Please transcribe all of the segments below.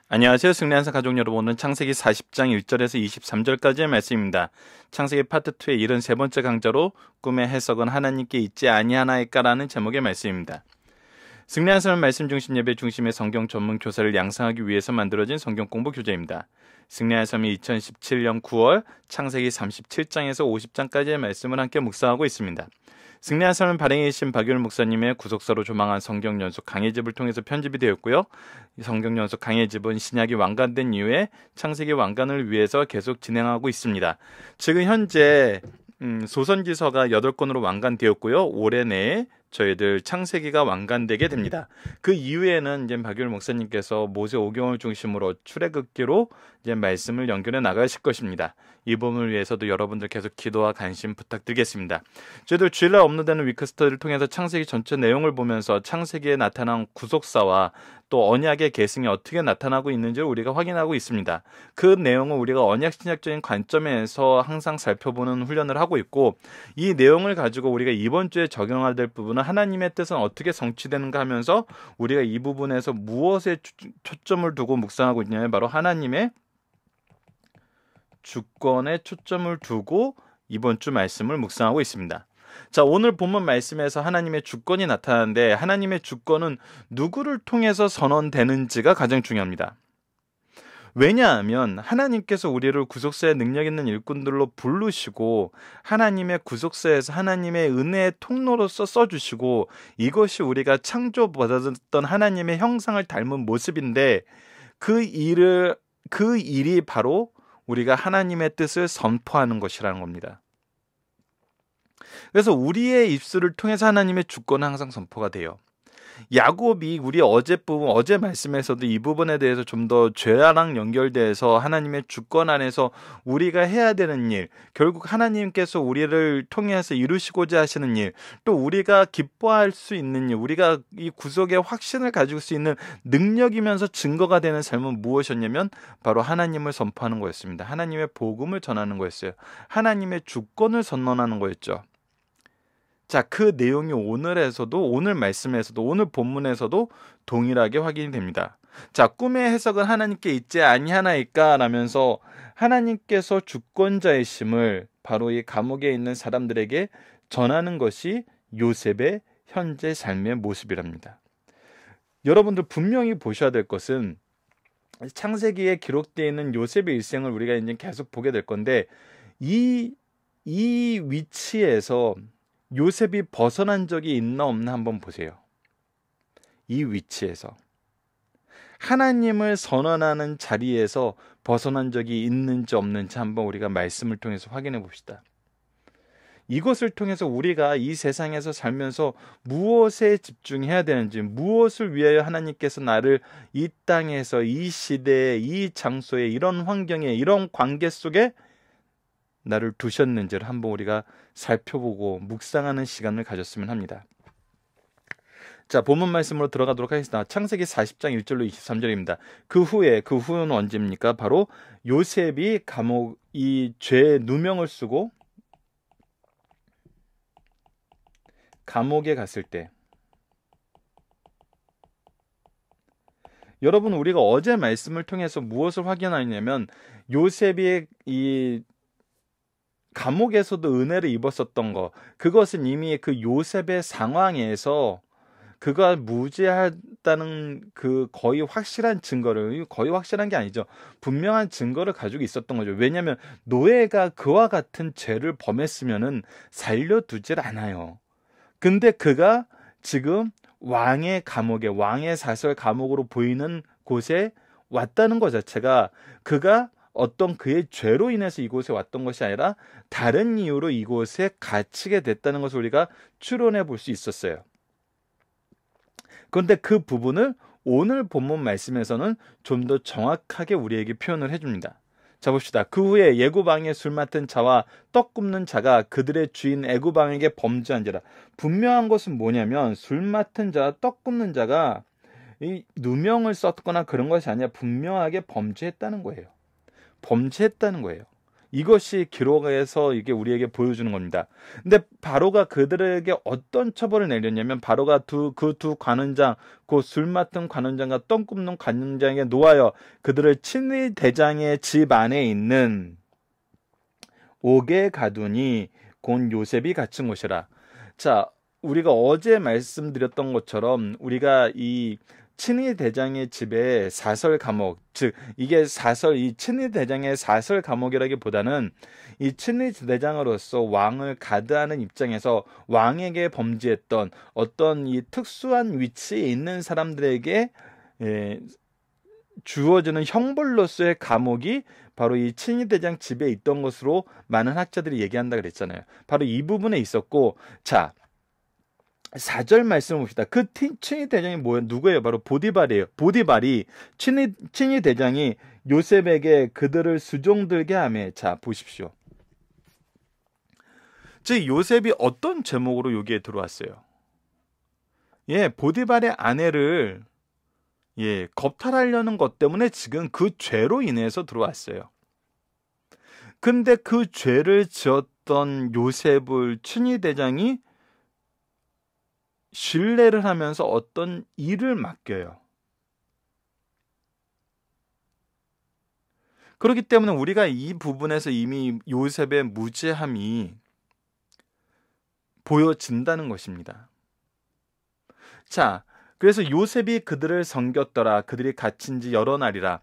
안녕하세요. 승리한사 가족 여러분, 오늘은 창세기 40장 1절에서 23절까지의 말씀입니다. 창세기 파트 2의 73번째 강좌로 꿈의 해석은 하나님께 있지 아니하나이까라는 제목의 말씀입니다. 승리한사는 말씀 중심 예배 중심의 성경 전문 교사를 양성하기 위해서 만들어진 성경 공부 교재입니다. 승리한사는 2017년 9월 창세기 37장에서 50장까지의 말씀을 함께 묵상하고 있습니다. 승리한 삶을 발행해 계신 박유일 목사님의 구속사로 조망한 성경 연속 강해집을 통해서 편집이 되었고요. 성경 연속 강해집은 신약이 완간된 이후에 창세기 완간을 위해서 계속 진행하고 있습니다. 지금 현재 소선지서가 8권으로 완간되었고요. 올해 내에 저희들 창세기가 완간되게 됩니다. 그 이후에는 이제 박유일 목사님께서 모세 오경을 중심으로 출애굽기로 이제 말씀을 연결해 나가실 것입니다. 이 부분을 위해서도 여러분들 계속 기도와 관심 부탁드리겠습니다. 저희들 주일날 업로드되는 위크스터디를 통해서 창세기 전체 내용을 보면서 창세기에 나타난 구속사와 또 언약의 계승이 어떻게 나타나고 있는지를 우리가 확인하고 있습니다. 그 내용은 우리가 언약 신약적인 관점에서 항상 살펴보는 훈련을 하고 있고, 이 내용을 가지고 우리가 이번 주에 적용해야 될 부분은 하나님의 뜻은 어떻게 성취되는가 하면서 우리가 이 부분에서 무엇에 초점을 두고 묵상하고 있냐면 바로 하나님의 주권에 초점을 두고 이번 주 말씀을 묵상하고 있습니다. 자, 오늘 본문 말씀에서 하나님의 주권이 나타나는데, 하나님의 주권은 누구를 통해서 선언되는지가 가장 중요합니다. 왜냐하면 하나님께서 우리를 구속사의 능력 있는 일꾼들로 부르시고 하나님의 구속사에서 하나님의 은혜의 통로로서 써주시고, 이것이 우리가 창조받았던 하나님의 형상을 닮은 모습인데, 그 일이 바로 우리가 하나님의 뜻을 선포하는 것이라는 겁니다. 그래서 우리의 입술을 통해서 하나님의 주권은 항상 선포가 돼요. 야곱이 우리 어제 말씀에서도 이 부분에 대해서 좀 더 죄랑 연결돼서 하나님의 주권 안에서 우리가 해야 되는 일, 결국 하나님께서 우리를 통해서 이루시고자 하시는 일, 또 우리가 기뻐할 수 있는 일, 우리가 이 구속의 확신을 가질 수 있는 능력이면서 증거가 되는 삶은 무엇이었냐면 바로 하나님을 선포하는 거였습니다. 하나님의 복음을 전하는 거였어요. 하나님의 주권을 선언하는 거였죠. 자, 그 내용이 오늘 말씀에서도, 오늘 본문에서도 동일하게 확인이 됩니다. 자, 꿈의 해석은 하나님께 있지 아니하나이까 라면서 하나님께서 주권자이심을 바로 이 감옥에 있는 사람들에게 전하는 것이 요셉의 현재 삶의 모습이랍니다. 여러분들 분명히 보셔야 될 것은 창세기에 기록되어 있는 요셉의 일생을 우리가 이제 계속 보게 될 건데, 이 위치에서 요셉이 벗어난 적이 있나 없나 한번 보세요. 이 위치에서 하나님을 선언하는 자리에서 벗어난 적이 있는지 없는지 한번 우리가 말씀을 통해서 확인해 봅시다. 이것을 통해서 우리가 이 세상에서 살면서 무엇에 집중해야 되는지, 무엇을 위하여 하나님께서 나를 이 땅에서, 이 시대에, 이 장소에, 이런 환경에, 이런 관계 속에 나를 두셨는지를 한번 우리가 살펴보고 묵상하는 시간을 가졌으면 합니다. 자, 본문 말씀으로 들어가도록 하겠습니다. 창세기 40장 1절로 23절입니다. 그 후는 언제입니까? 바로 요셉이 이 죄의 누명을 쓰고 감옥에 갔을 때, 여러분, 우리가 어제 말씀을 통해서 무엇을 확인하냐면 요셉이 이 감옥에서도 은혜를 입었었던 것, 그것은 이미 그 요셉의 상황에서 그가 무죄하다는 그 거의 확실한 증거를, 거의 확실한 게 아니죠, 분명한 증거를 가지고 있었던 거죠. 왜냐하면 노예가 그와 같은 죄를 범했으면은 살려두질 않아요. 근데 그가 지금 왕의 감옥에, 왕의 사설 감옥으로 보이는 곳에 왔다는 것 자체가 그가 어떤 그의 죄로 인해서 이곳에 왔던 것이 아니라 다른 이유로 이곳에 갇히게 됐다는 것을 우리가 추론해 볼 수 있었어요. 그런데 그 부분을 오늘 본문 말씀에서는 좀 더 정확하게 우리에게 표현을 해줍니다. 자, 봅시다. 그 후에 애굽왕의 술 맡은 자와 떡 굽는 자가 그들의 주인 애굽왕에게 범죄한지라. 분명한 것은 뭐냐면 술 맡은 자와 떡 굽는 자가 이 누명을 썼거나 그런 것이 아니라 분명하게 범죄했다는 거예요. 이것이 기록에서 이게 우리에게 보여주는 겁니다. 근데 바로가 그들에게 어떤 처벌을 내렸냐면 바로가 그 두 관원장, 그 술 맡은 관원장과 떡 굽는 관원장에게 노하여 그들을 친위 대장의 집 안에 있는 옥에 가두니 곧 요셉이 갇힌 곳이라. 자, 우리가 어제 말씀드렸던 것처럼 우리가 이 친위 대장의 집에 사설 감옥, 즉 이게 이 친위 대장의 사설 감옥이라기보다는 이 친위 대장으로서 왕을 가드하는 입장에서 왕에게 범죄했던 어떤 이 특수한 위치에 있는 사람들에게 주어지는 형벌로서의 감옥이 바로 이 친위 대장 집에 있던 것으로 많은 학자들이 얘기한다 그랬잖아요. 바로 이 부분에 있었고, 자, 4절 말씀을 봅시다. 그 친위 대장이 누구예요? 바로 보디발이에요. 보디발이 친위 대장이 요셉에게 그들을 수종들게 하며, 자, 보십시오. 즉 요셉이 어떤 제목으로 여기에 들어왔어요? 보디발의 아내를 겁탈하려는 것 때문에 지금 그 죄로 인해서 들어왔어요. 근데 그 죄를 지었던 요셉을 친위 대장이 신뢰를 하면서 어떤 일을 맡겨요. 그렇기 때문에 우리가 이 부분에서 이미 요셉의 무죄함이 보여진다는 것입니다. 자, 그래서 요셉이 그들을 섬겼더라. 그들이 갇힌 지 여러 날이라.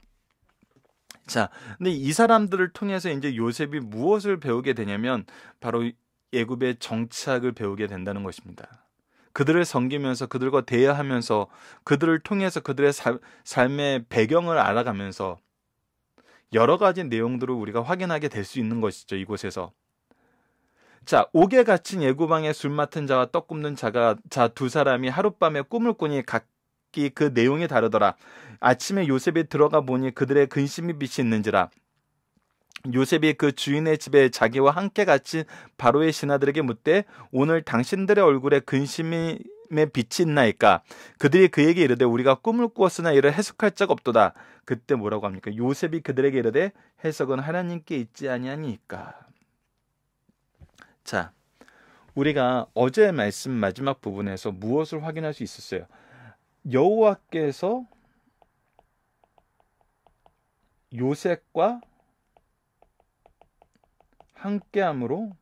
자, 근데 이 사람들을 통해서 이제 요셉이 무엇을 배우게 되냐면 바로 애굽의 정치학을 배우게 된다는 것입니다. 그들을 섬기면서 그들과 대화하면서 그들을 통해서 그들의 삶의 배경을 알아가면서 여러 가지 내용들을 우리가 확인하게 될 수 있는 것이죠. 이곳에서. 자, 옥에 갇힌 애굽왕의 술 맡은 자와 떡 굽는 자가 두 사람이 하룻밤에 꿈을 꾸니 각기 그 내용이 다르더라. 아침에 요셉이 들어가 보니 그들의 근심이 빛이 있는지라. 요셉이 그 주인의 집에 자기와 함께 갇힌 바로의 신하들에게 묻되 오늘 당신들의 얼굴에 근심의 빛이 있나이까? 그들이 그에게 이르되 우리가 꿈을 꾸었으나 이를 해석할 자가 없도다. 그때 뭐라고 합니까? 요셉이 그들에게 이르되 해석은 하나님께 있지 아니하니까. 자, 우리가 어제 말씀 마지막 부분에서 무엇을 확인할 수 있었어요? 여호와께서 요셉과 함께함으로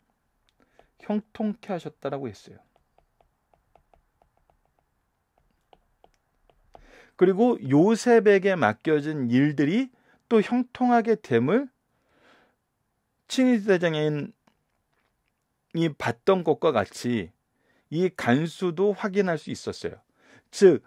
형통케 하셨다라고 했어요. 그리고 요셉에게 맡겨진 일들이 또 형통하게 됨을 친위 대장이 봤던 것과 같이 이 간수도 확인할 수 있었어요. 즉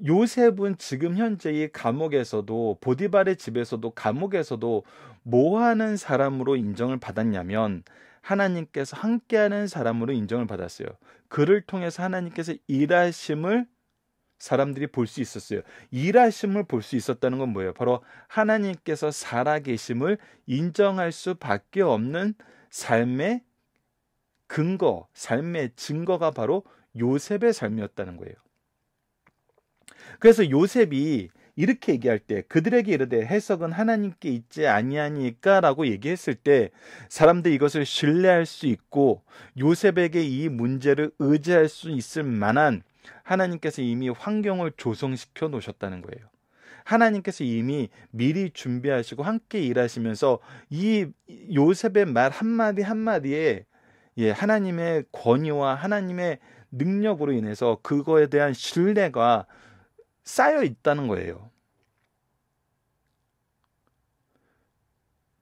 요셉은 지금 현재 이 감옥에서도 보디발의 집에서도 감옥에서도 뭐하는 사람으로 인정을 받았냐면 하나님께서 함께하는 사람으로 인정을 받았어요. 그를 통해서 하나님께서 일하심을 사람들이 볼 수 있었어요. 일하심을 볼 수 있었다는 건 뭐예요? 바로 하나님께서 살아계심을 인정할 수밖에 없는 삶의 근거, 삶의 증거가 바로 요셉의 삶이었다는 거예요. 그래서 요셉이 이렇게 얘기할 때 그들에게 이르되 해석은 하나님께 있지 아니하니까 라고 얘기했을 때 사람들이 이것을 신뢰할 수 있고 요셉에게 이 문제를 의지할 수 있을 만한 하나님께서 이미 환경을 조성시켜 놓으셨다는 거예요. 하나님께서 이미 미리 준비하시고 함께 일하시면서 이 요셉의 말 한마디 한마디에 하나님의 권위와 하나님의 능력으로 인해서 그거에 대한 신뢰가 쌓여 있다는 거예요.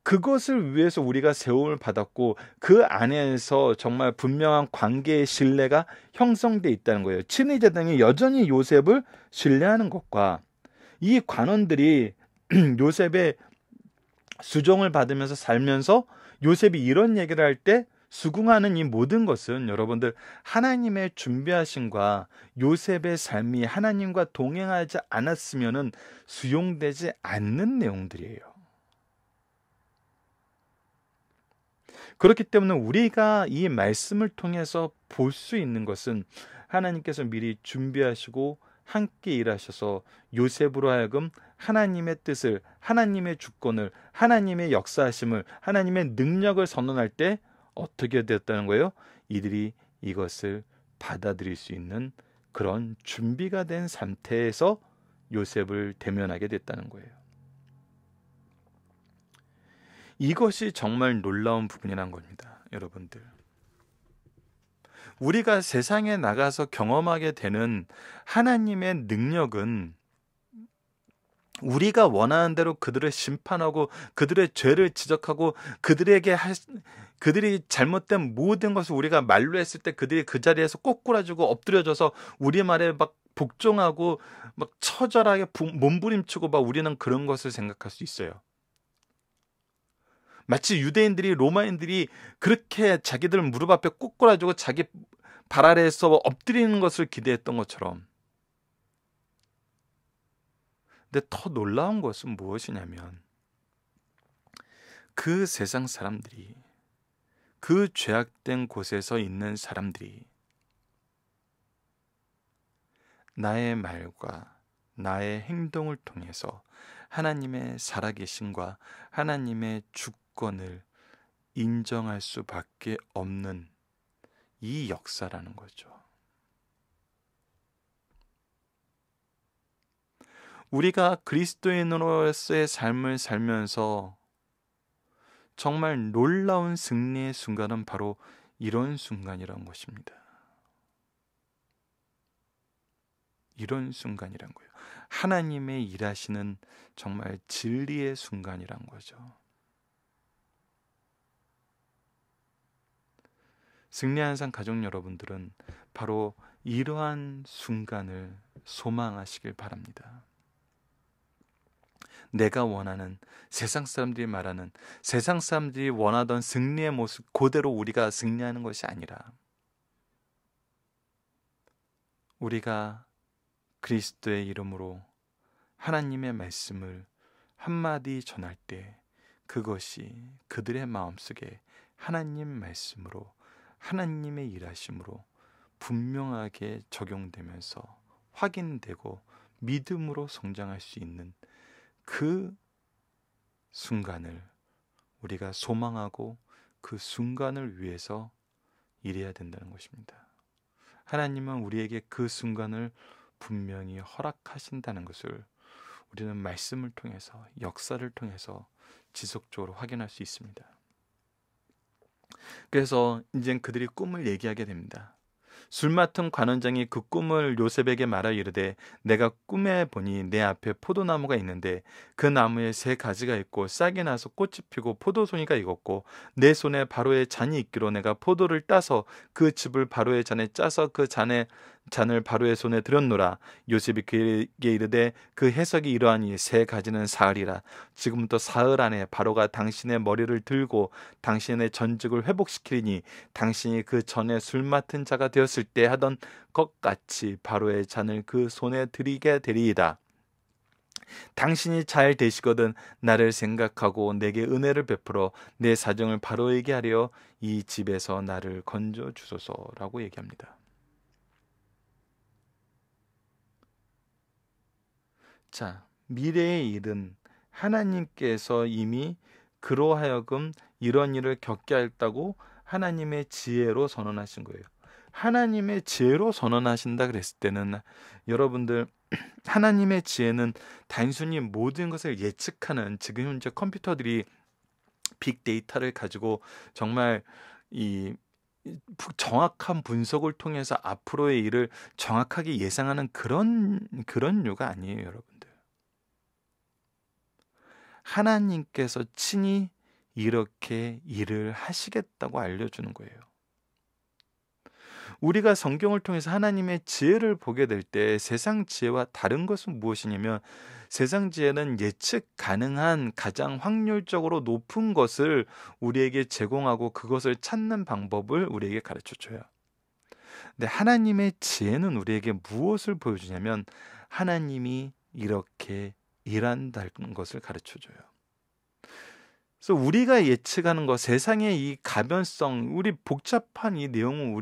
그것을 위해서 우리가 세움을 받았고 그 안에서 정말 분명한 관계의 신뢰가 형성돼 있다는 거예요. 친위 대장이 여전히 요셉을 신뢰하는 것과 이 관원들이 요셉의 수종을 받으면서 살면서 요셉이 이런 얘기를 할 때 수긍하는 이 모든 것은 여러분들 하나님의 준비하심과 요셉의 삶이 하나님과 동행하지 않았으면은 수용되지 않는 내용들이에요. 그렇기 때문에 우리가 이 말씀을 통해서 볼 수 있는 것은 하나님께서 미리 준비하시고 함께 일하셔서 요셉으로 하여금 하나님의 뜻을, 하나님의 주권을, 하나님의 역사하심을, 하나님의 능력을 선언할 때 어떻게 되었다는 거예요? 이들이 이것을 받아들일 수 있는 그런 준비가 된 상태에서 요셉을 대면하게 됐다는 거예요. 이것이 정말 놀라운 부분이란 겁니다, 여러분들. 우리가 세상에 나가서 경험하게 되는 하나님의 능력은 우리가 원하는 대로 그들을 심판하고 그들의 죄를 지적하고 그들이 잘못된 모든 것을 우리가 말로 했을 때 그들이 그 자리에서 꼬꾸라지고 엎드려져서 우리 말에 막 복종하고 막 처절하게 몸부림치고 막 우리는 그런 것을 생각할 수 있어요. 마치 유대인들이 로마인들이 그렇게 자기들 무릎 앞에 꼬꾸라지고 자기 발 아래에서 엎드리는 것을 기대했던 것처럼. 근데 더 놀라운 것은 무엇이냐면 그 세상 사람들이, 그 죄악된 곳에서 있는 사람들이 나의 말과 나의 행동을 통해서 하나님의 살아계심과 하나님의 주권을 인정할 수밖에 없는 이 역사라는 거죠. 우리가 그리스도인으로서의 삶을 살면서 정말 놀라운 승리의 순간은 바로 이런 순간이란 것입니다. 이런 순간이란 거예요. 하나님의 일하시는 정말 진리의 순간이란 거죠. 승리한산 가족 여러분들은 바로 이러한 순간을 소망하시길 바랍니다. 내가 원하는, 세상 사람들이 말하는, 세상 사람들이 원하던 승리의 모습 그대로 우리가 승리하는 것이 아니라 우리가 그리스도의 이름으로 하나님의 말씀을 한마디 전할 때 그것이 그들의 마음속에 하나님 말씀으로, 하나님의 일하심으로 분명하게 적용되면서 확인되고 믿음으로 성장할 수 있는 그 순간을 우리가 소망하고 그 순간을 위해서 일해야 된다는 것입니다. 하나님은 우리에게 그 순간을 분명히 허락하신다는 것을 우리는 말씀을 통해서, 역사를 통해서 지속적으로 확인할 수 있습니다. 그래서 이젠 그들이 꿈을 얘기하게 됩니다. 술 맡은 관원장이 그 꿈을 요셉에게 말하여 이르되 내가 꿈에 보니 내 앞에 포도나무가 있는데 그 나무에 세 가지가 있고 싹이 나서 꽃이 피고 포도송이가 익었고 내 손에 바로의 잔이 있기로 내가 포도를 따서 그 즙을 바로의 잔에 짜서 그 잔을 바로의 손에 들였노라. 요셉이 그에게 이르되 그 해석이 이러하니 세 가지는 사흘이라. 지금부터 사흘 안에 바로가 당신의 머리를 들고 당신의 전직을 회복시키리니 당신이 그 전에 술 맡은 자가 되었을 때 하던 것 같이 바로의 잔을 그 손에 들이게 되리이다. 당신이 잘 되시거든 나를 생각하고 내게 은혜를 베풀어 내 사정을 바로에게 하려 이 집에서 나를 건져 주소서라고 얘기합니다. 자, 미래의 일은 하나님께서 이미 그로 하여금 이런 일을 겪게 했다고 하나님의 지혜로 선언하신 거예요. 하나님의 지혜로 선언하신다 그랬을 때는 여러분들, 하나님의 지혜는 단순히 모든 것을 예측하는, 지금 현재 컴퓨터들이 빅데이터를 가지고 정말 이 정확한 분석을 통해서 앞으로의 일을 정확하게 예상하는 그런 류가 아니에요, 여러분들. 하나님께서 친히 이렇게 일을 하시겠다고 알려주는 거예요. 우리가 성경을 통해서 하나님의 지혜를 보게 될 때 세상 지혜와 다른 것은 무엇이냐면 세상 지혜는 예측 가능한 가장 확률적으로 높은 것을 우리에게 제공하고 그것을 찾는 방법을 우리에게 가르쳐줘요. 근데 하나님의 지혜는 우리에게 무엇을 보여주냐면 하나님이 이렇게 일한다는 것을 가르쳐줘요. 그래서 우리가 예측하는 것, 세상의 이 가변성, 우리 복잡한 이 내용은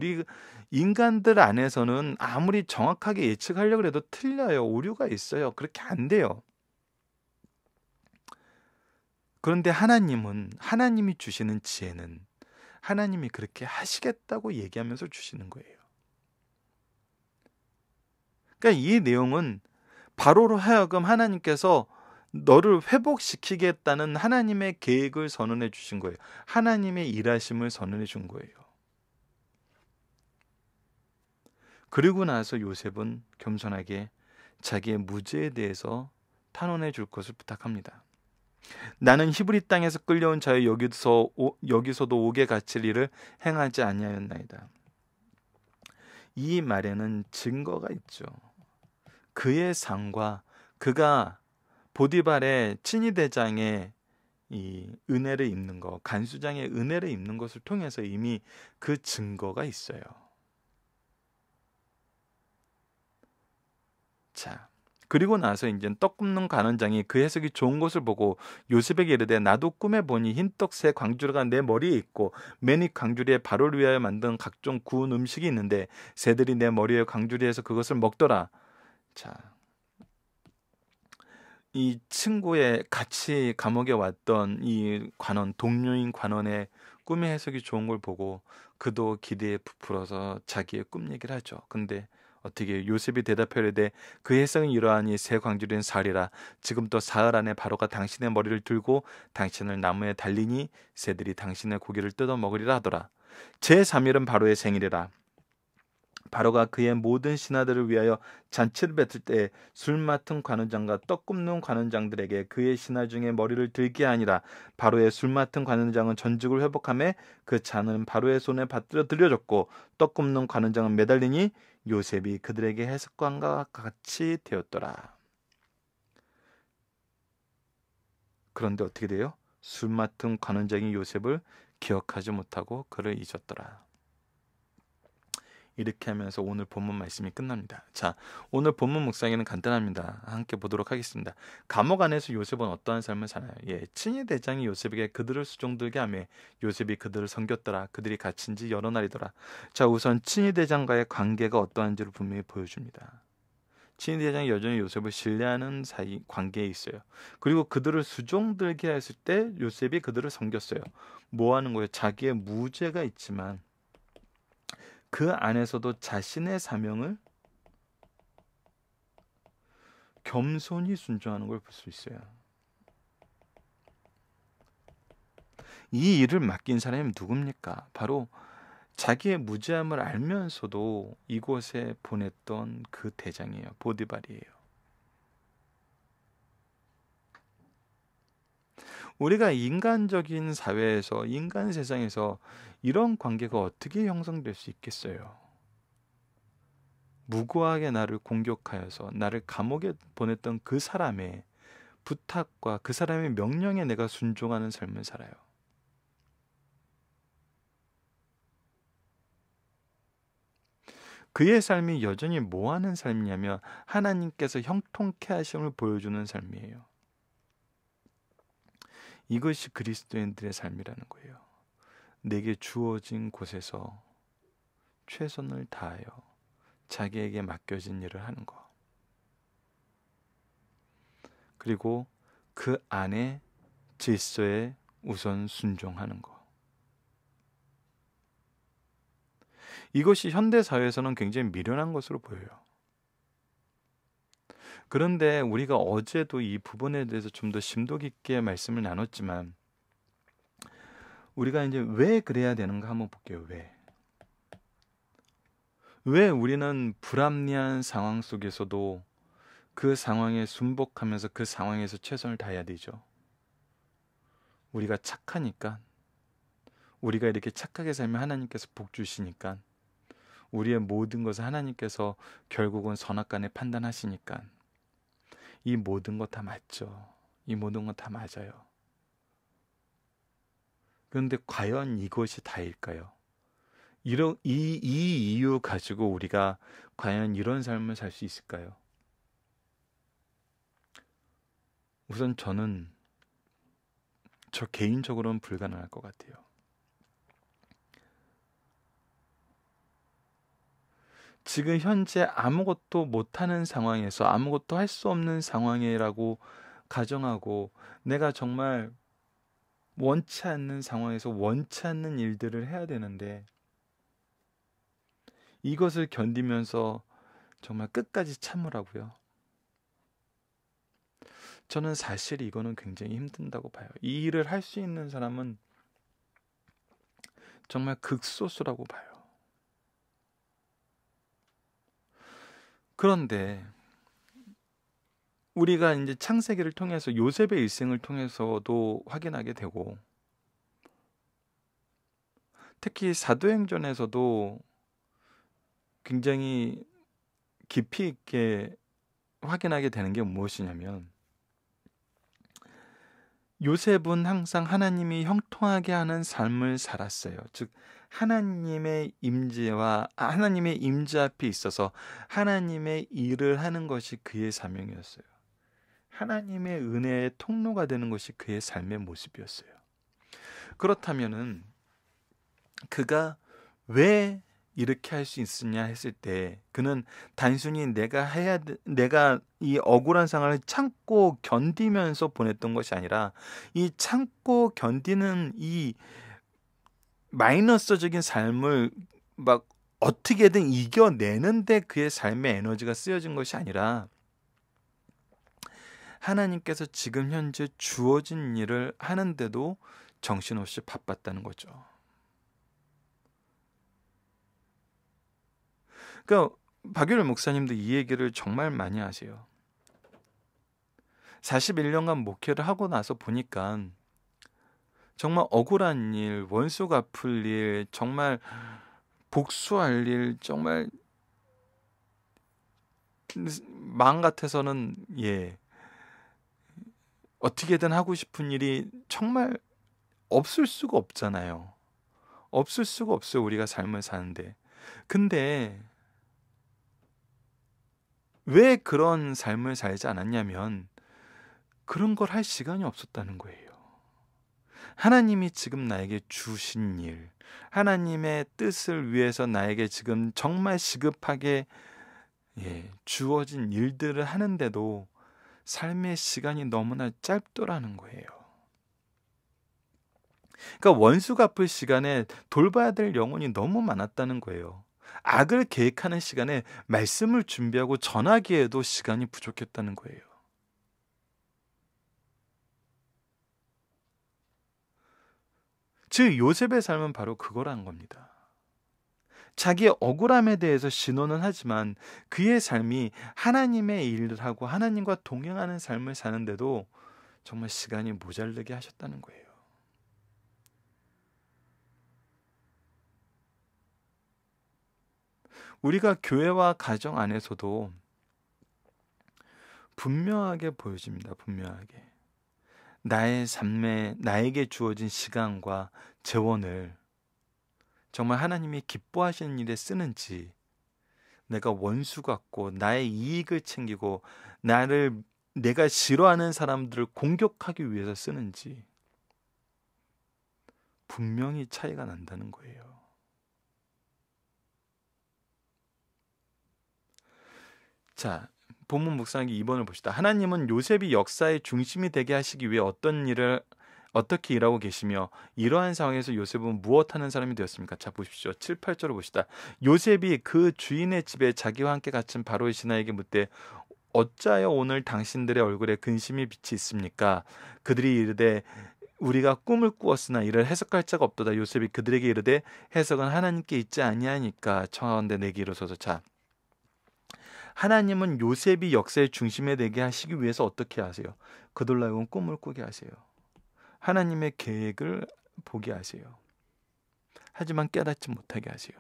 인간들 안에서는 아무리 정확하게 예측하려고 해도 틀려요. 오류가 있어요. 그렇게 안 돼요. 그런데 하나님이 주시는 지혜는 하나님이 그렇게 하시겠다고 얘기하면서 주시는 거예요. 그러니까 이 내용은 바로로 하여금 하나님께서 너를 회복시키겠다는 하나님의 계획을 선언해 주신 거예요. 하나님의 일하심을 선언해 준 거예요. 그리고 나서 요셉은 겸손하게 자기의 무죄에 대해서 탄원해 줄 것을 부탁합니다. 나는 히브리 땅에서 끌려온 자여 여기서도 옥에 갇힐 일을 행하지 아니하였나이다. 이 말에는 증거가 있죠. 그의 상과 그가 보디발의 친위대장의 이 은혜를 입는 것, 간수장의 은혜를 입는 것을 통해서 이미 그 증거가 있어요. 자, 그리고 나서 이제 떡 굽는 관원장이 그 해석이 좋은 것을 보고 요셉에게 이르되 나도 꿈에 보니 흰떡 새 광주리가 내 머리에 있고 맨이 광주리에 발효를 위하여 만든 각종 구운 음식이 있는데 새들이 내 머리에 광주리에서 그것을 먹더라. 자, 이 친구의 같이 감옥에 왔던 이 관원, 동료인 관원의 꿈의 해석이 좋은 걸 보고 그도 기대에 부풀어서 자기의 꿈 얘기를 하죠. 근데 어떻게 요셉이 대답하려되 그 해석은 이러하니 새 광주리는 사흘이라 지금 또 사흘 안에 바로가 당신의 머리를 들고 당신을 나무에 달리니 새들이 당신의 고기를 뜯어 먹으리라 하더라. 제3일은 바로의 생일이라. 바로가 그의 모든 신하들을 위하여 잔치를 뱉을 때 술 맡은 관원장과 떡 굽는 관원장들에게 그의 신하 중에 머리를 들게 하니라. 바로의 술 맡은 관원장은 전직을 회복하며 그 잔은 바로의 손에 받들어 들려졌고 떡 굽는 관원장은 매달리니 요셉이 그들에게 해석관과 같이 되었더라. 그런데 어떻게 돼요? 술 맡은 관원장이 요셉을 기억하지 못하고 그를 잊었더라. 이렇게 하면서 오늘 본문 말씀이 끝납니다. 자, 오늘 본문 묵상에는 간단합니다. 함께 보도록 하겠습니다. 감옥 안에서 요셉은 어떠한 삶을 사나요? 친위 대장이 요셉에게 그들을 수종들게 하며 요셉이 그들을 섬겼더라. 그들이 갇힌 지 여러 날이더라. 자, 우선 친위 대장과의 관계가 어떠한지를 분명히 보여줍니다. 친위 대장이 여전히 요셉을 신뢰하는 사이 관계에 있어요. 그리고 그들을 수종들게 했을 때 요셉이 그들을 섬겼어요. 뭐 하는 거예요? 자기의 무죄가 있지만 그 안에서도 자신의 사명을 겸손히 순종하는 걸 볼 수 있어요. 이 일을 맡긴 사람이 누굽니까? 바로 자기의 무죄함을 알면서도 이곳에 보냈던 그 대장이에요. 보디발이에요. 우리가 인간적인 사회에서, 인간 세상에서 이런 관계가 어떻게 형성될 수 있겠어요? 무고하게 나를 공격하여서 나를 감옥에 보냈던 그 사람의 부탁과 그 사람의 명령에 내가 순종하는 삶을 살아요. 그의 삶이 여전히 뭐 하는 삶이냐면 하나님께서 형통케 하심을 보여주는 삶이에요. 이것이 그리스도인들의 삶이라는 거예요. 내게 주어진 곳에서 최선을 다하여 자기에게 맡겨진 일을 하는 것. 그리고 그 안에 질서에 우선 순종하는 것. 이것이 현대 사회에서는 굉장히 미련한 것으로 보여요. 그런데 우리가 어제도 이 부분에 대해서 좀 더 심도 깊게 말씀을 나눴지만 우리가 이제 왜 그래야 되는가 한번 볼게요. 왜 우리는 불합리한 상황 속에서도 그 상황에 순복하면서 그 상황에서 최선을 다해야 되죠? 우리가 착하니까, 우리가 이렇게 착하게 살면 하나님께서 복 주시니까, 우리의 모든 것을 하나님께서 결국은 선악간에 판단하시니까 이 모든 것 다 맞죠. 이 모든 것 다 맞아요. 그런데 과연 이것이 다일까요? 이 이유 가지고 우리가 과연 이런 삶을 살 수 있을까요? 우선 저 개인적으로는 불가능할 것 같아요. 지금 현재 아무것도 못하는 상황에서 아무것도 할 수 없는 상황이라고 가정하고 내가 정말 원치 않는 상황에서 원치 않는 일들을 해야 되는데 이것을 견디면서 정말 끝까지 참으라고요. 저는 사실 이거는 굉장히 힘든다고 봐요. 이 일을 할 수 있는 사람은 정말 극소수라고 봐요. 그런데 우리가 이제 창세기를 통해서 요셉의 일생을 통해서도 확인하게 되고 특히 사도행전에서도 굉장히 깊이 있게 확인하게 되는 게 무엇이냐면 요셉은 항상 하나님이 형통하게 하는 삶을 살았어요. 즉 하나님의 임재와 하나님의 임재 앞에 있어서 하나님의 일을 하는 것이 그의 사명이었어요. 하나님의 은혜의 통로가 되는 것이 그의 삶의 모습이었어요. 그렇다면은 그가 왜 이렇게 할 수 있으냐 했을 때 그는 단순히 내가 이 억울한 상황을 참고 견디면서 보냈던 것이 아니라 이 참고 견디는 이 마이너스적인 삶을 막 어떻게든 이겨내는데 그의 삶의 에너지가 쓰여진 것이 아니라 하나님께서 지금 현재 주어진 일을 하는데도 정신없이 바빴다는 거죠. 그러니까 박유일 목사님도 이 얘기를 정말 많이 하세요. 41년간 목회를 하고 나서 보니까 정말 억울한 일, 원수 갚을 일, 정말 복수할 일, 정말 마음 같아서는 어떻게든 하고 싶은 일이 정말 없을 수가 없잖아요. 없을 수가 없어요. 우리가 삶을 사는데. 근데 왜 그런 삶을 살지 않았냐면 그런 걸 할 시간이 없었다는 거예요. 하나님이 지금 나에게 주신 일, 하나님의 뜻을 위해서 나에게 지금 정말 시급하게 주어진 일들을 하는데도 삶의 시간이 너무나 짧더라는 거예요. 그러니까 원수 갚을 시간에 돌봐야 될 영혼이 너무 많았다는 거예요. 악을 계획하는 시간에 말씀을 준비하고 전하기에도 시간이 부족했다는 거예요. 즉 요셉의 삶은 바로 그거라는 겁니다. 자기의 억울함에 대해서 신호는 하지만 그의 삶이 하나님의 일을 하고 하나님과 동행하는 삶을 사는데도 정말 시간이 모자르게 하셨다는 거예요. 우리가 교회와 가정 안에서도 분명하게 보여집니다. 분명하게. 나의 삶에 나에게 주어진 시간과 재원을 정말 하나님이 기뻐하시는 일에 쓰는지 내가 원수 같고 나의 이익을 챙기고 내가 싫어하는 사람들을 공격하기 위해서 쓰는지 분명히 차이가 난다는 거예요. 자, 본문 묵상하기 2번을 봅시다. 하나님은 요셉이 역사의 중심이 되게 하시기 위해 어떻게 일하고 계시며 이러한 상황에서 요셉은 무엇하는 사람이 되었습니까? 자, 보십시오. 7, 8절을 봅시다. 요셉이 그 주인의 집에 자기와 함께 갇힌 바로의 신하에게 묻되 어찌하여 오늘 당신들의 얼굴에 근심이 빛이 있습니까? 그들이 이르되 우리가 꿈을 꾸었으나 이를 해석할 자가 없도다. 요셉이 그들에게 이르되 해석은 하나님께 있지 아니하니까 청하건대 내게 이르소서. 자, 하나님은 요셉이 역사의 중심에 되게 하시기 위해서 어떻게 하세요? 그들로 하여금 꿈을 꾸게 하세요. 하나님의 계획을 보게 하세요. 하지만 깨닫지 못하게 하세요.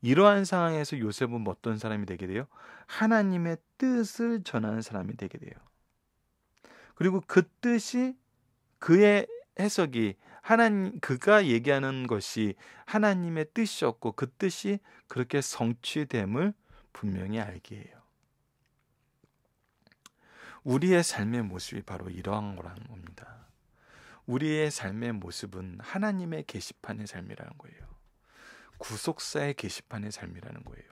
이러한 상황에서 요셉은 어떤 사람이 되게 돼요? 하나님의 뜻을 전하는 사람이 되게 돼요. 그리고 그 뜻이 그의 해석이 그가 얘기하는 것이 하나님의 뜻이었고 그 뜻이 그렇게 성취됨을 분명히 알게 해요. 우리의 삶의 모습이 바로 이러한 거라는 겁니다. 우리의 삶의 모습은 하나님의 계시판의 삶이라는 거예요. 구속사의 게시판의 삶이라는 거예요.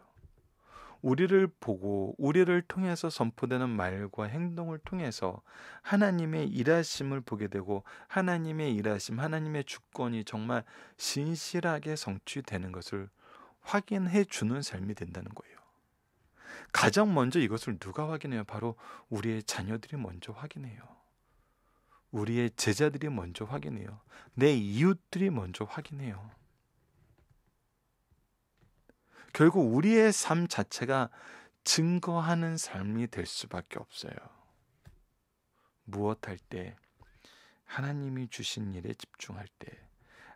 우리를 보고 우리를 통해서 선포되는 말과 행동을 통해서 하나님의 일하심을 보게 되고 하나님의 일하심, 하나님의 주권이 정말 신실하게 성취되는 것을 확인해 주는 삶이 된다는 거예요. 가장 먼저 이것을 누가 확인해요? 바로 우리의 자녀들이 먼저 확인해요. 우리의 제자들이 먼저 확인해요. 내 이웃들이 먼저 확인해요. 결국 우리의 삶 자체가 증거하는 삶이 될 수밖에 없어요. 무엇할 때? 하나님이 주신 일에 집중할 때,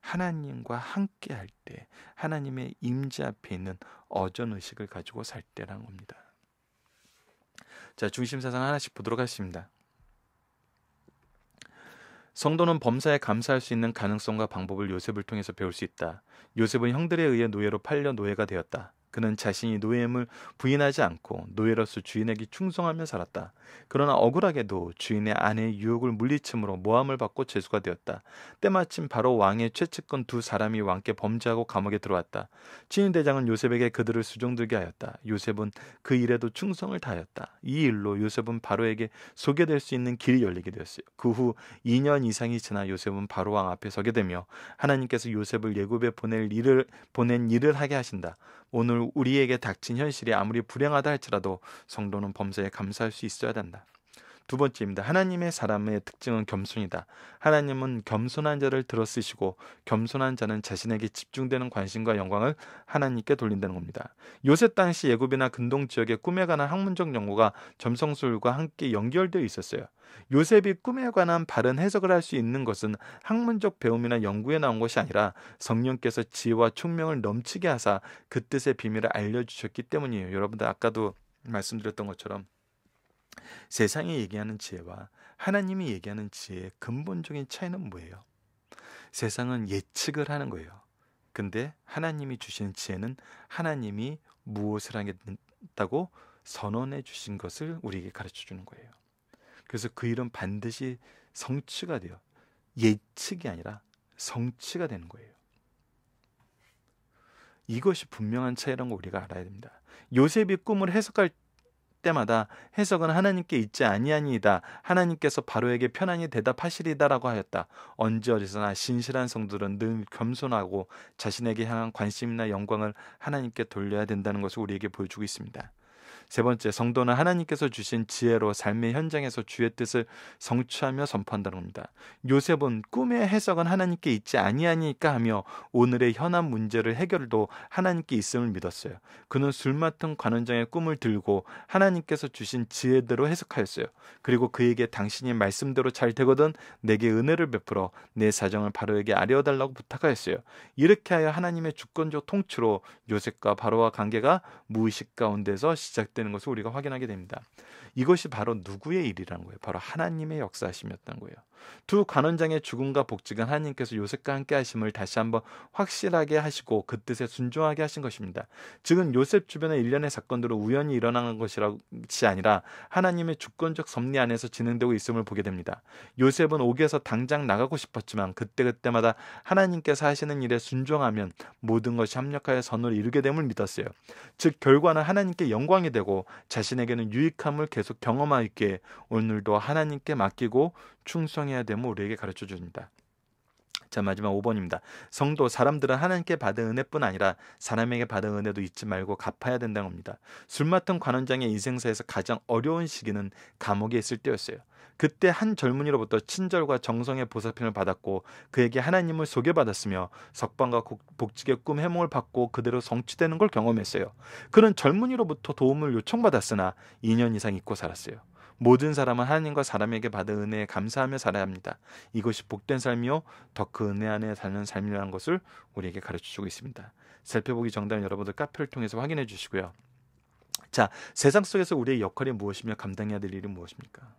하나님과 함께 할 때, 하나님의 임재 앞에 있는 어전의식을 가지고 살 때라는 겁니다. 자, 중심사상 하나씩 보도록 하겠습니다. 성도는 범사에 감사할 수 있는 가능성과 방법을 요셉을 통해서 배울 수 있다. 요셉은 형들에 의해 노예로 팔려 노예가 되었다. 그는 자신이 노예임을 부인하지 않고 노예로서 주인에게 충성하며 살았다. 그러나 억울하게도 주인의 아내의 유혹을 물리침으로 모함을 받고 죄수가 되었다. 때마침 바로 왕의 최측근 두 사람이 왕께 범죄하고 감옥에 들어왔다. 친위 대장은 요셉에게 그들을 수종들게 하였다. 요셉은 그 일에도 충성을 다하였다. 이 일로 요셉은 바로에게 소개될 수 있는 길이 열리게 되었어요. 그 후 2년 이상이 지나 요셉은 바로 왕 앞에 서게 되며 하나님께서 요셉을 예굽에 보낸 일을 하게 하신다. 오늘 우리에게 닥친 현실이 아무리 불행하다 할지라도 성도는 범사에 감사할 수 있어야 된다. 두 번째입니다. 하나님의 사람의 특징은 겸손이다. 하나님은 겸손한 자를 들어쓰시고 겸손한 자는 자신에게 집중되는 관심과 영광을 하나님께 돌린다는 겁니다. 요셉 당시 예굽이나 근동 지역의 꿈에 관한 학문적 연구가 점성술과 함께 연결되어 있었어요. 요셉이 꿈에 관한 바른 해석을 할 수 있는 것은 학문적 배움이나 연구에 나온 것이 아니라 성령께서 지혜와 총명을 넘치게 하사 그 뜻의 비밀을 알려주셨기 때문이에요. 여러분들 아까도 말씀드렸던 것처럼 세상이 얘기하는 지혜와 하나님이 얘기하는 지혜의 근본적인 차이는 뭐예요? 세상은 예측을 하는 거예요. 근데 하나님이 주시는 지혜는 하나님이 무엇을 하겠다고 선언해 주신 것을 우리에게 가르쳐 주는 거예요. 그래서 그 일은 반드시 성취가 돼요. 예측이 아니라 성취가 되는 거예요. 이것이 분명한 차이라는 걸 우리가 알아야 됩니다. 요셉이 꿈을 해석할 때마다 해석은 하나님께 있지 아니하니이다. 하나님께서 바로에게 편안히 대답하시리다라고 하였다. 언제 어디서나 신실한 성도들은 늘 겸손하고 자신에게 향한 관심이나 영광을 하나님께 돌려야 된다는 것을 우리에게 보여주고 있습니다. 세 번째, 성도는 하나님께서 주신 지혜로 삶의 현장에서 주의 뜻을 성취하며 선포한다는 겁니다. 요셉은 꿈의 해석은 하나님께 있지 아니하니까 하며 오늘의 현안 문제를 해결도 하나님께 있음을 믿었어요. 그는 술 맡은 관원장의 꿈을 들고 하나님께서 주신 지혜대로 해석하였어요. 그리고 그에게 당신이 말씀대로 잘 되거든 내게 은혜를 베풀어 내 사정을 바로에게 아뢰어달라고 부탁하였어요. 이렇게 하여 하나님의 주권적 통치로 요셉과 바로와 관계가 무의식 가운데서 시작되는 것을 우리가 확인하게 됩니다. 이것이 바로 누구의 일이라는 거예요? 바로 하나님의 역사하심이었던 거예요. 두 관원장의 죽음과 복직은 하나님께서 요셉과 함께 하심을 다시 한번 확실하게 하시고 그 뜻에 순종하게 하신 것입니다. 즉은 요셉 주변의 일련의 사건들은 우연히 일어나는 것이 아니라 하나님의 주권적 섭리 안에서 진행되고 있음을 보게 됩니다. 요셉은 옥에서 당장 나가고 싶었지만 그때그때마다 하나님께서 하시는 일에 순종하면 모든 것이 합력하여 선을 이루게 됨을 믿었어요. 즉 결과는 하나님께 영광이 되고 자신에게는 유익함을 계속 경험하기에 오늘도 하나님께 맡기고 충성해야 됨을 우리에게 가르쳐 줍니다. 자, 마지막 5번입니다. 성도, 사람들은 하나님께 받은 은혜뿐 아니라 사람에게 받은 은혜도 잊지 말고 갚아야 된다는 겁니다. 술 맡은 관원장의 인생사에서 가장 어려운 시기는 감옥에 있을 때였어요. 그때 한 젊은이로부터 친절과 정성의 보살핌을 받았고 그에게 하나님을 소개받았으며 석방과 복직의 꿈 해몽을 받고 그대로 성취되는 걸 경험했어요. 그는 젊은이로부터 도움을 요청받았으나 2년 이상 잊고 살았어요. 모든 사람은 하나님과 사람에게 받은 은혜에 감사하며 살아야 합니다. 이것이 복된 삶이요 더 그 은혜 안에 사는 삶이라는 것을 우리에게 가르쳐주고 있습니다. 살펴보기 정답은 여러분들 카페를 통해서 확인해 주시고요. 자, 세상 속에서 우리의 역할이 무엇이며 감당해야 될 일이 무엇입니까?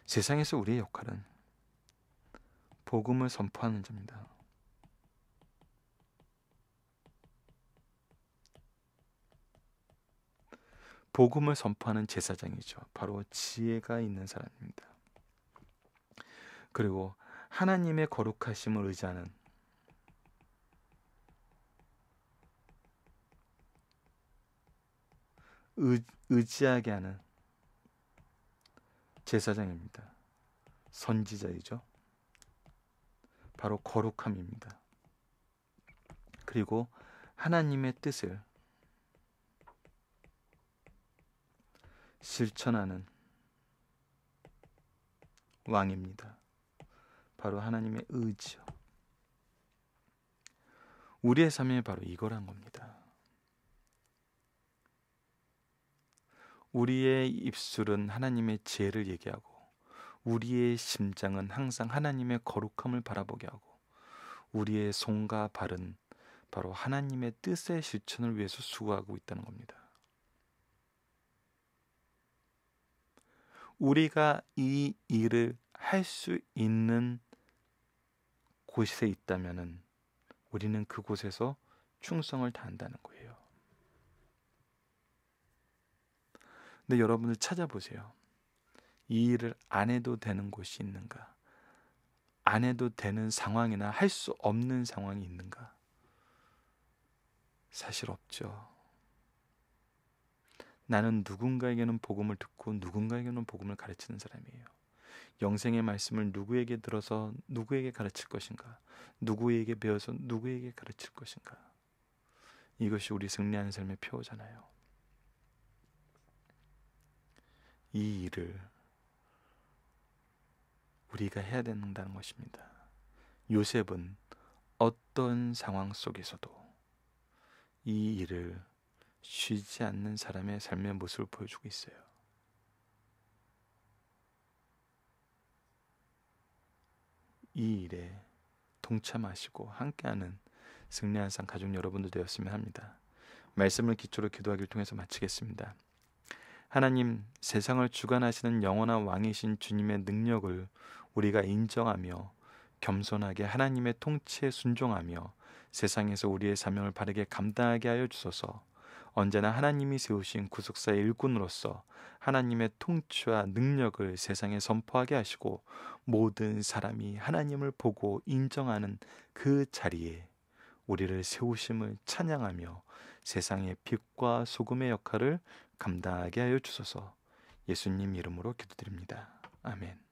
세상에서 우리의 역할은 복음을 선포하는 자입니다. 복음을 선포하는 제사장이죠. 바로 지혜가 있는 사람입니다. 그리고 하나님의 거룩하심을 의지하는 의지하게 하는 제사장입니다. 선지자이죠. 바로 거룩함입니다. 그리고 하나님의 뜻을 실천하는 왕입니다. 바로 하나님의 의지요. 우리의 삶이 바로 이거란 겁니다. 우리의 입술은 하나님의 지혜를 얘기하고 우리의 심장은 항상 하나님의 거룩함을 바라보게 하고 우리의 손과 발은 바로 하나님의 뜻의 실천을 위해서 수고하고 있다는 겁니다. 우리가 이 일을 할 수 있는 곳에 있다면 우리는 그곳에서 충성을 다한다는 거예요. 근데 여러분들 찾아보세요. 이 일을 안 해도 되는 곳이 있는가? 안 해도 되는 상황이나 할 수 없는 상황이 있는가? 사실 없죠. 나는 누군가에게는 복음을 듣고 누군가에게는 복음을 가르치는 사람이에요. 영생의 말씀을 누구에게 들어서 누구에게 가르칠 것인가? 누구에게 배워서 누구에게 가르칠 것인가? 이것이 우리 승리하는 삶의 표잖아요. 이 일을 우리가 해야 된다는 것입니다. 요셉은 어떤 상황 속에서도 이 일을 쉬지 않는 사람의 삶의 모습을 보여주고 있어요. 이 일에 동참하시고 함께하는 승리한 삶 가족 여러분들 되었으면 합니다. 말씀을 기초로 기도하기를 통해서 마치겠습니다. 하나님, 세상을 주관하시는 영원한 왕이신 주님의 능력을 우리가 인정하며 겸손하게 하나님의 통치에 순종하며 세상에서 우리의 사명을 바르게 감당하게 하여 주소서. 언제나 하나님이 세우신 구속사의 일꾼으로서 하나님의 통치와 능력을 세상에 선포하게 하시고 모든 사람이 하나님을 보고 인정하는 그 자리에 우리를 세우심을 찬양하며 세상의 빛과 소금의 역할을 감당하게 하여 주소서. 예수님 이름으로 기도드립니다. 아멘.